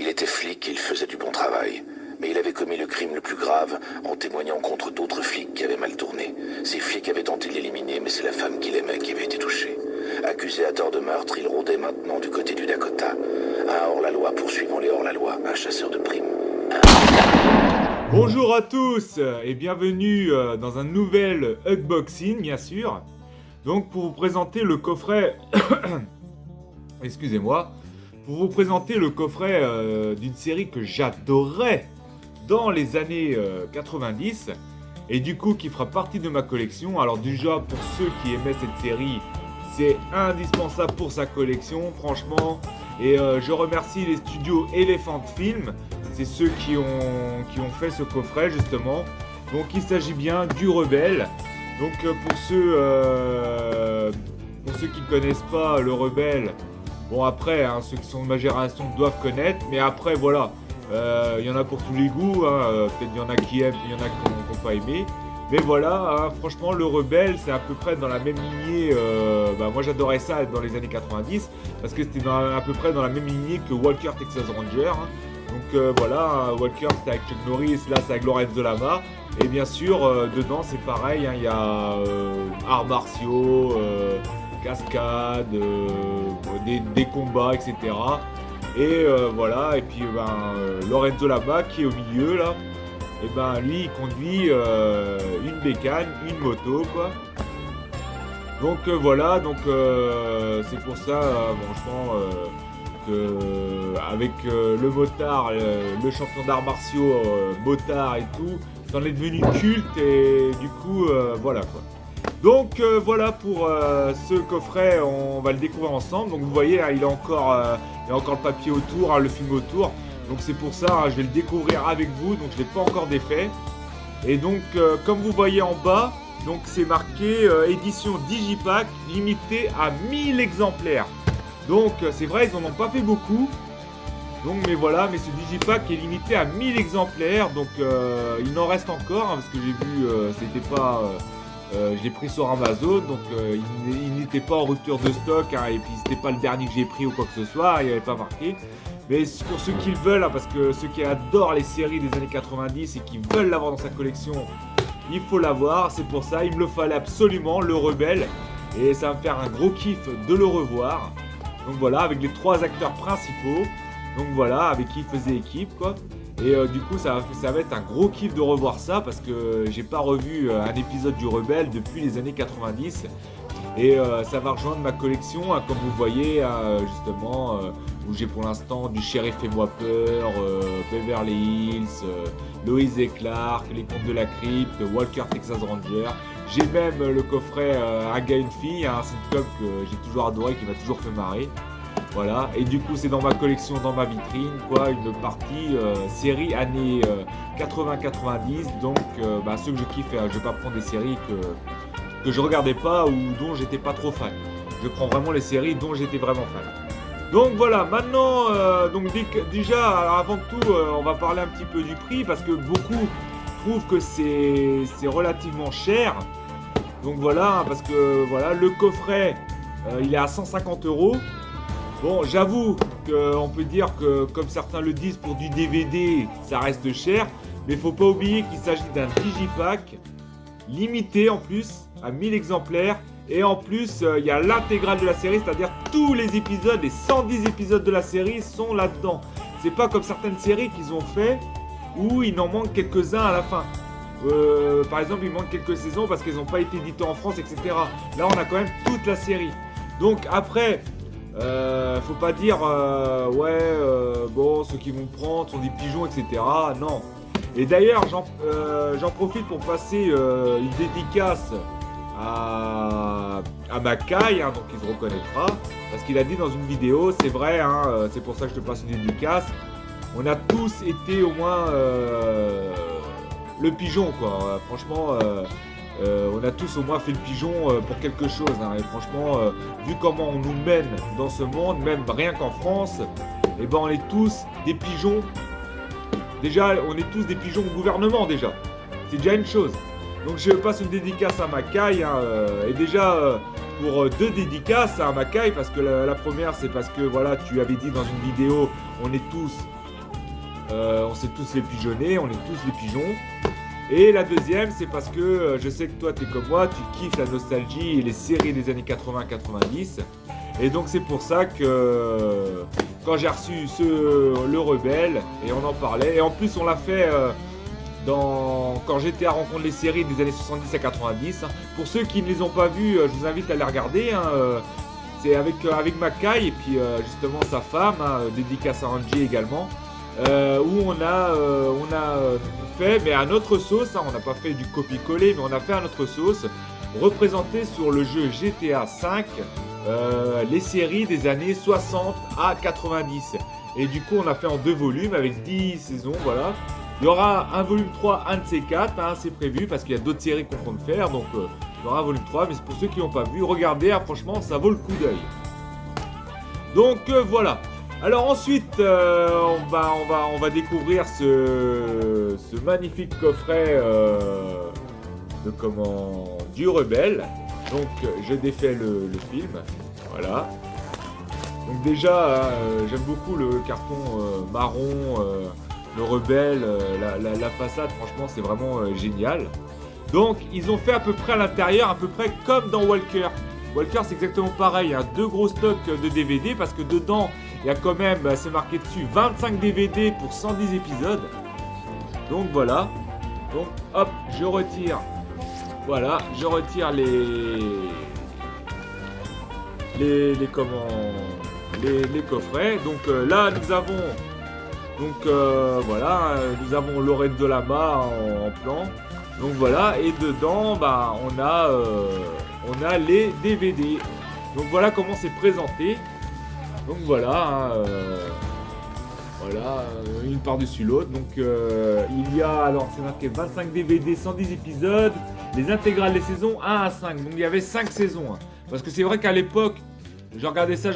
Il était flic et il faisait du bon travail. Mais il avait commis le crime le plus grave en témoignant contre d'autres flics qui avaient mal tourné. Ces flics avaient tenté de l'éliminer, mais c'est la femme qu'il aimait qui avait été touchée. Accusé à tort de meurtre, il rôdait maintenant du côté du Dakota. Un hors-la-loi poursuivant les hors-la-loi, un chasseur de primes. Bonjour à tous et bienvenue dans un nouvel unboxing, bien sûr. Donc pour vous présenter le coffret... Excusez-moi. Pour vous présenter le coffret d'une série que j'adorais dans les années 90 et du coup qui fera partie de ma collection. Alors déjà pour ceux qui aimaient cette série, c'est indispensable pour sa collection franchement, et je remercie les studios Elephant Film, c'est ceux qui ont fait ce coffret justement. Donc il s'agit bien du Rebelle. Donc pour ceux qui ne connaissent pas le Rebelle, bon après ceux qui sont de ma génération doivent connaître, mais après voilà, il y en a pour tous les goûts, peut-être il y en a qui aiment, il y en a qui n'ont pas aimé. Mais voilà, franchement, le Rebelle, c'est à peu près dans la même lignée. Moi, j'adorais ça dans les années 90 parce que c'était à peu près dans la même lignée que Walker Texas Ranger. Donc voilà, Walker c'était avec Chuck Norris, là c'est avec Lorenzo Lamas. Et bien sûr, dedans c'est pareil, il y a arts martiaux, cascades, des combats, etc. Et voilà, et puis Lorenzo Lamas qui est au milieu là. Et lui il conduit une bécane, une moto quoi. Donc voilà, c'est pour ça franchement que avec le motard, le champion d'arts martiaux motard et tout, ça en est devenu culte et du coup voilà quoi. Donc voilà pour ce coffret, on va le découvrir ensemble. Donc vous voyez il y a encore le papier autour, le film autour. Donc c'est pour ça, je vais le découvrir avec vous, donc je l'ai pas encore défait. Et donc comme vous voyez en bas, donc c'est marqué édition Digipack limitée à 1000 exemplaires. Donc c'est vrai, ils en ont pas fait beaucoup. Donc mais voilà, mais ce Digipack est limité à 1000 exemplaires, donc il en reste encore parce que j'ai vu, c'était pas, je l'ai pris sur Amazon, donc il n'était pas en rupture de stock, et puis c'était pas le dernier que j'ai pris ou quoi que ce soit, il n'y avait pas marqué. Mais pour ceux qui le veulent, parce que ceux qui adorent les séries des années 90 et qui veulent l'avoir dans sa collection, il faut l'avoir. C'est pour ça, il me le fallait absolument, le Rebelle. Et ça va me faire un gros kiff de le revoir. Donc voilà, avec les 3 acteurs principaux. Donc voilà, avec qui il faisait équipe quoi. Et du coup, ça va être un gros kiff de revoir ça parce que j'ai pas revu un épisode du Rebelle depuis les années 90. Et ça va rejoindre ma collection, comme vous voyez, justement, où j'ai pour l'instant du Sheriff et moi peur, Beverly Hills, Lois et Clark, Les Contes de la Crypte, Walker Texas Ranger. J'ai même le coffret Un gars, une fille, un sitcom que j'ai toujours adoré, qui m'a toujours fait marrer. Voilà, et du coup c'est dans ma collection, dans ma vitrine, quoi, une partie série années 80-90, donc ceux que je kiffe, je vais pas prendre des séries que je regardais pas ou dont j'étais pas trop fan. Je prends vraiment les séries dont j'étais vraiment fan. Donc voilà, maintenant, déjà, avant tout, on va parler un petit peu du prix parce que beaucoup trouvent que c'est relativement cher. Donc voilà, parce que voilà, le coffret, il est à 150 €. Bon, j'avoue qu'on peut dire que, comme certains le disent, pour du DVD, ça reste cher. Mais faut pas oublier qu'il s'agit d'un Digipack limité en plus à 1000 exemplaires. Et en plus, il y a l'intégrale de la série, c'est-à-dire tous les épisodes, les 110 épisodes de la série sont là-dedans. C'est pas comme certaines séries qu'ils ont fait où il en manque quelques-uns à la fin. Par exemple, il manque quelques saisons parce qu'elles n'ont pas été éditées en France, etc. Là, on a quand même toute la série. Donc après... faut pas dire ceux qui vont prendre sont des pigeons, etc. Non. Et d'ailleurs j'en profite pour passer une dédicace à Mackay, donc il se reconnaîtra parce qu'il a dit dans une vidéo, c'est vrai, c'est pour ça que je te passe une dédicace. On a tous été au moins le pigeon quoi. Franchement on a tous au moins fait le pigeon pour quelque chose, et franchement, vu comment on nous mène dans ce monde, même rien qu'en France, on est tous des pigeons. Déjà, on est tous des pigeons au gouvernement déjà. C'est déjà une chose. Donc je passe une dédicace à Mackay, et déjà pour 2 dédicaces à Mackay, parce que la première c'est parce que voilà, tu avais dit dans une vidéo, on est tous On s'est tous les pigeonnés, on est tous des pigeons. Et la deuxième, c'est parce que je sais que toi, t'es comme moi, tu kiffes la nostalgie et les séries des années 80-90. Et donc c'est pour ça que quand j'ai reçu le Rebelle, et on en parlait, et en plus on l'a fait quand j'étais à Rencontre les séries des années 70 à 90. Pour ceux qui ne les ont pas vus, je vous invite à les regarder. C'est avec Mackay et puis justement sa femme, dédicace à Angie également, où on a fait, mais à notre sauce, on n'a pas fait du copier-coller, mais on a fait à notre sauce, représenté sur le jeu GTA V, les séries des années 60 à 90. Et du coup, on a fait en 2 volumes avec 10 saisons, voilà. Il y aura un volume 3, un de ces 4, c'est prévu, parce qu'il y a d'autres séries qu'on compte faire, donc il y aura un volume 3, mais c'est pour ceux qui n'ont pas vu, regardez, franchement, ça vaut le coup d'œil. Donc voilà. Alors ensuite, on va découvrir ce magnifique coffret du Rebelle. Donc je défais le film, voilà. Donc déjà, j'aime beaucoup le carton marron, le Rebelle, la façade, franchement c'est vraiment génial. Donc ils ont fait à peu près à l'intérieur, à peu près comme dans Walker. Walker c'est exactement pareil, 2 gros stocks de DVD parce que dedans il y a quand même, c'est marqué dessus, 25 DVD pour 110 épisodes. Donc voilà. Donc hop, je retire. Voilà, je retire les coffrets. Donc là nous avons nous avons Lorenzo Lamas en plan. Donc voilà, et dedans on a les DVD. Donc voilà comment c'est présenté. Donc voilà, une par-dessus l'autre. Donc il y a, alors c'est marqué 25 DVD, 110 épisodes, les intégrales des saisons 1 à 5. Donc il y avait 5 saisons. Parce que c'est vrai qu'à l'époque, je regardais ça,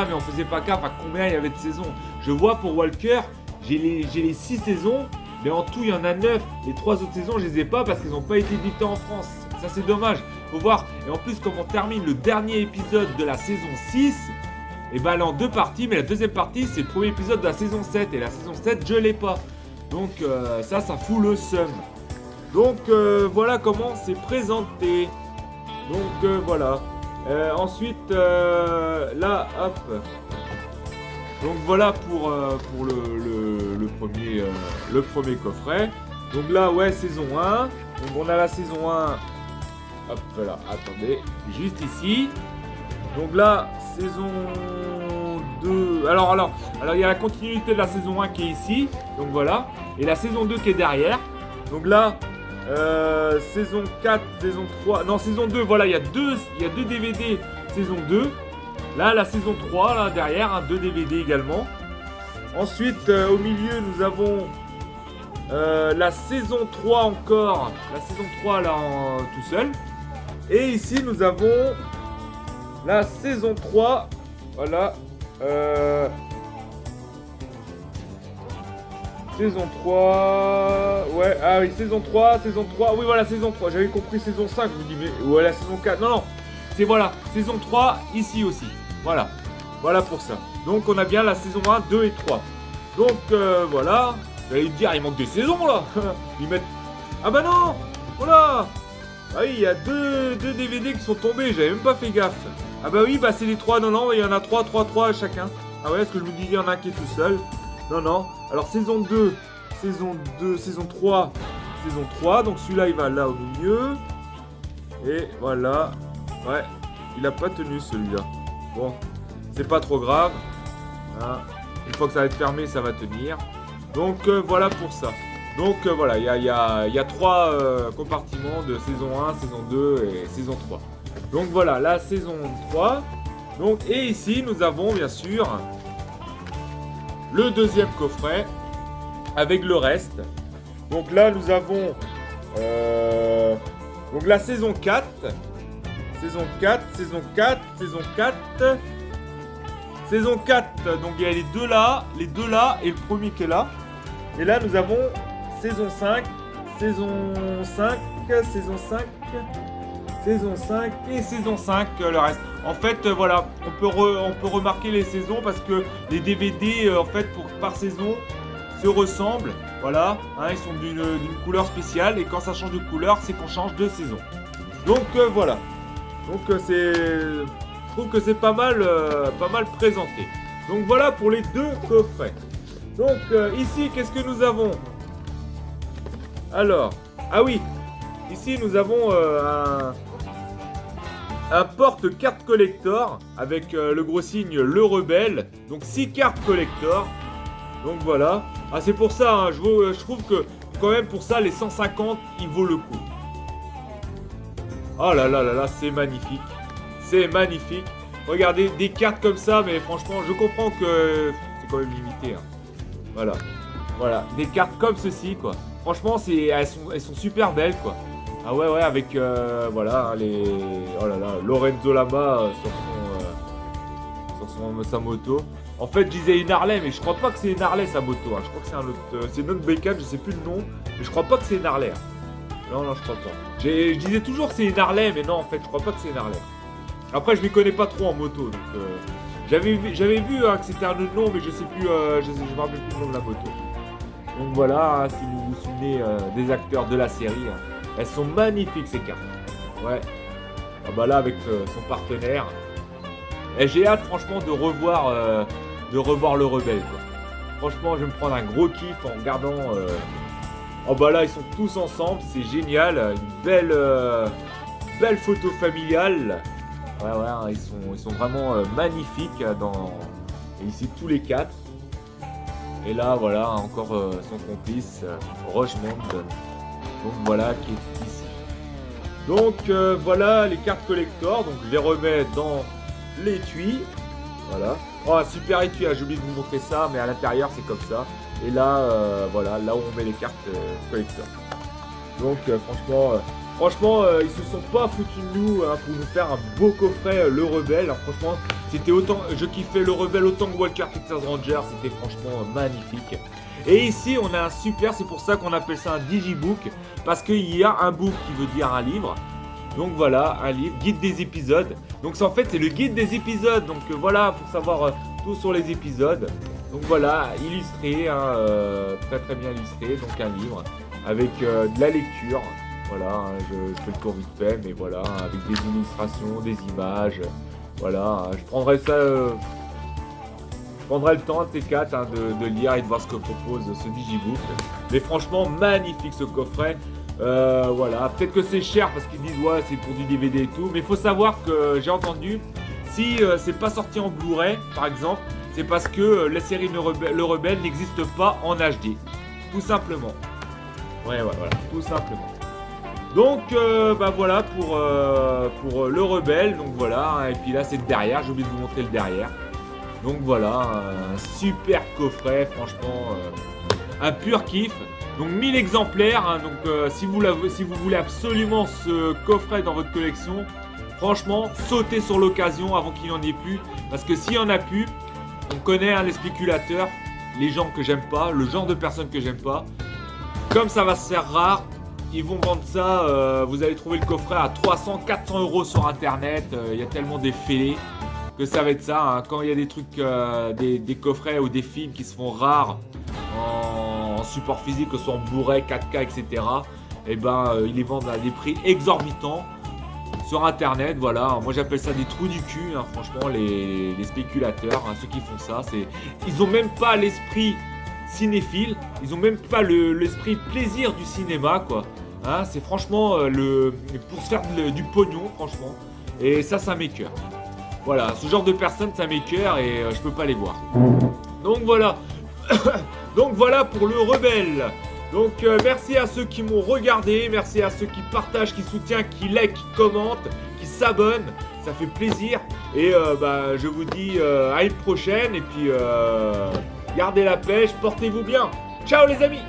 mais on faisait pas gaffe à combien il y avait de saisons. Je vois pour Walker, j'ai les 6 saisons, mais en tout il y en a 9. Les 3 autres saisons, je les ai pas parce qu'ils n'ont pas été édités en France. Ça c'est dommage, faut voir. Et en plus, comme on termine le dernier épisode de la saison 6, et elle est en 2 parties, mais la deuxième partie c'est le premier épisode de la saison 7. Et la saison 7, je l'ai pas. Donc ça fout le seum. Donc voilà comment c'est présenté. Donc voilà. Ensuite, là, hop. Donc voilà pour le premier coffret. Donc là, ouais, saison 1. Donc on a la saison 1. Hop là, attendez. Juste ici. Donc là, saison 2. Alors, il y a la continuité de la saison 1 qui est ici. Donc voilà. Et la saison 2 qui est derrière. Donc là, saison 4, saison 3. Non, saison 2, voilà, il y a deux DVD saison 2. Là, la saison 3, là, derrière, 2 DVD également. Ensuite, au milieu, nous avons la saison 3 encore. La saison 3, là, tout seul. Et ici, nous avons la saison 3. Voilà. Saison 3. Ouais, ah oui, saison 3. Oui, voilà, saison 3. J'avais compris saison 5. Je me dis, mais ouais, la saison 4. Non. C'est voilà, saison 3, ici aussi. Voilà. Voilà pour ça. Donc, on a bien la saison 1, 2 et 3. Donc, voilà. J'allais dire, il manque des saisons, là. Ils mettent... Ah bah non. Voilà. Ah oui, il y a deux DVD qui sont tombés. J'avais même pas fait gaffe. Ah bah oui, bah c'est les 3. Non, il y en a 3 chacun. Ah ouais, est-ce que je me dis, il y en a un qui est tout seul. Non. Alors, saison 2, saison 3. Donc, celui-là, il va là au milieu. Et voilà. Ouais, il a pas tenu celui-là. Bon, c'est pas trop grave. Hein. Une fois que ça va être fermé, ça va tenir. Donc voilà pour ça. Donc voilà, il y a 3 compartiments de saison 1, saison 2 et saison 3. Donc voilà, la saison 3. Donc, et ici, nous avons bien sûr le deuxième coffret avec le reste. Donc là, nous avons donc la saison 4. Saison 4, donc il y a les deux là et le premier qui est là. Et là nous avons saison 5 et saison 5 le reste. En fait voilà, on peut remarquer les saisons parce que les DVD en fait par saison se ressemblent. Voilà, hein, ils sont d'une couleur spéciale. Et quand ça change de couleur, c'est qu'on change de saison. Donc voilà. Donc je trouve que c'est pas mal présenté. Donc voilà pour les 2 coffrets. Donc ici, qu'est-ce que nous avons? Alors, ah oui, ici nous avons un porte-carte collector avec le gros signe Le Rebelle. Donc 6 cartes collector. Donc voilà. Ah, c'est pour ça, hein, je trouve que quand même pour ça, les 150, il vaut le coup. Oh là là là là, c'est magnifique. C'est magnifique. Regardez, des cartes comme ça, mais franchement, je comprends que c'est quand même limité. Hein. Voilà. Voilà, des cartes comme ceci, quoi. Franchement, elles sont super belles, quoi. Ah ouais, avec, voilà, hein, oh là là, Lorenzo Lama sur sa moto. En fait, je disais une Harley, mais je crois pas que c'est une Harley, sa moto. Hein. Je crois que c'est un autre, c'est une autre Beckham, je sais plus le nom. Mais je crois pas que c'est une Harley. Hein. Non, je crois pas. Je disais toujours que c'est une Harley, mais non, en fait, je crois pas que c'est une Harley. Après, je m'y connais pas trop en moto, donc j'avais vu hein, que c'était un autre nom, mais je sais plus, je me rappelle plus le nom de la moto. Donc voilà, hein, si vous vous souvenez des acteurs de la série, hein, elles sont magnifiques ces cartes. Ouais. Ah bah là avec son partenaire. Et j'ai hâte franchement de revoir le Rebelle. Quoi. Franchement, je vais me prendre un gros kiff en regardant. Oh bah là, ils sont tous ensemble, c'est génial, une belle photo familiale. Ouais, hein, ils sont vraiment magnifiques et ici tous les 4. Et là, voilà, encore son complice, Rochemond. Donc voilà, qui est ici. Donc voilà les cartes collector. Donc je les remets dans l'étui. Voilà. Oh, un super étui, hein, j'ai oublié de vous montrer ça, mais à l'intérieur c'est comme ça. Et là, voilà, là où on met les cartes collector. Donc franchement, ils se sont pas foutus de nous hein, pour nous faire un beau coffret Le Rebelle. Alors franchement, je kiffais Le Rebelle autant que Walker Texas Ranger, c'était franchement magnifique. Et ici, on a un super, c'est pour ça qu'on appelle ça un digibook, parce qu'il y a un book qui veut dire un livre. Donc voilà, un livre, guide des épisodes. Donc en fait, c'est le guide des épisodes. Donc voilà, pour savoir tout sur les épisodes. Donc voilà, illustré, hein, très bien illustré, donc un livre avec de la lecture. Voilà, hein, je fais le tour vite fait, mais voilà, hein, avec des illustrations, des images. Voilà, hein, je prendrai ça. Je prendrai le temps, T4, hein, de lire et de voir ce que propose ce digibook. Mais franchement, magnifique ce coffret. Voilà, peut-être que c'est cher parce qu'ils disent ouais, c'est pour du DVD et tout. Mais il faut savoir que j'ai entendu, si c'est pas sorti en Blu-ray, par exemple, c'est parce que la série Le Rebelle n'existe pas en HD. Tout simplement. Ouais, voilà, tout simplement. Donc, bah voilà pour Le Rebelle. Donc voilà, hein, et puis là c'est le derrière, j'ai oublié de vous montrer le derrière. Donc voilà, un super coffret, franchement, un pur kiff. Donc 1000 exemplaires, hein, donc si vous voulez absolument ce coffret dans votre collection, franchement, sautez sur l'occasion avant qu'il n'y en ait plus. Parce que s'il n'y en a plus, on connaît hein, les spéculateurs, les gens que j'aime pas, le genre de personnes que j'aime pas. Comme ça va se faire rare, ils vont vendre ça, vous allez trouver le coffret à 300, 400 € sur internet, il y a tellement des fêlés que ça va être ça. Hein. Quand il y a des trucs, des coffrets ou des films qui se font rares en support physique, que ce soit en Blu-ray, 4K, etc. Et ben, ils les vendent à des prix exorbitants sur internet. Voilà, moi j'appelle ça des trous du cul, hein, franchement, les spéculateurs, hein, ceux qui font ça, ils ont même pas l'esprit cinéphile, ils ont même pas l'esprit plaisir du cinéma, quoi. Hein, c'est franchement pour se faire du pognon, franchement. Et ça m'écoeure. Voilà, ce genre de personnes, ça m'écoeure et je peux pas les voir. Donc voilà. Donc voilà pour Le Rebelle. Donc merci à ceux qui m'ont regardé, merci à ceux qui partagent, qui soutiennent, qui like, qui commentent, qui s'abonnent. Ça fait plaisir. Et bah, je vous dis à une prochaine. Et puis gardez la pêche, portez-vous bien. Ciao les amis.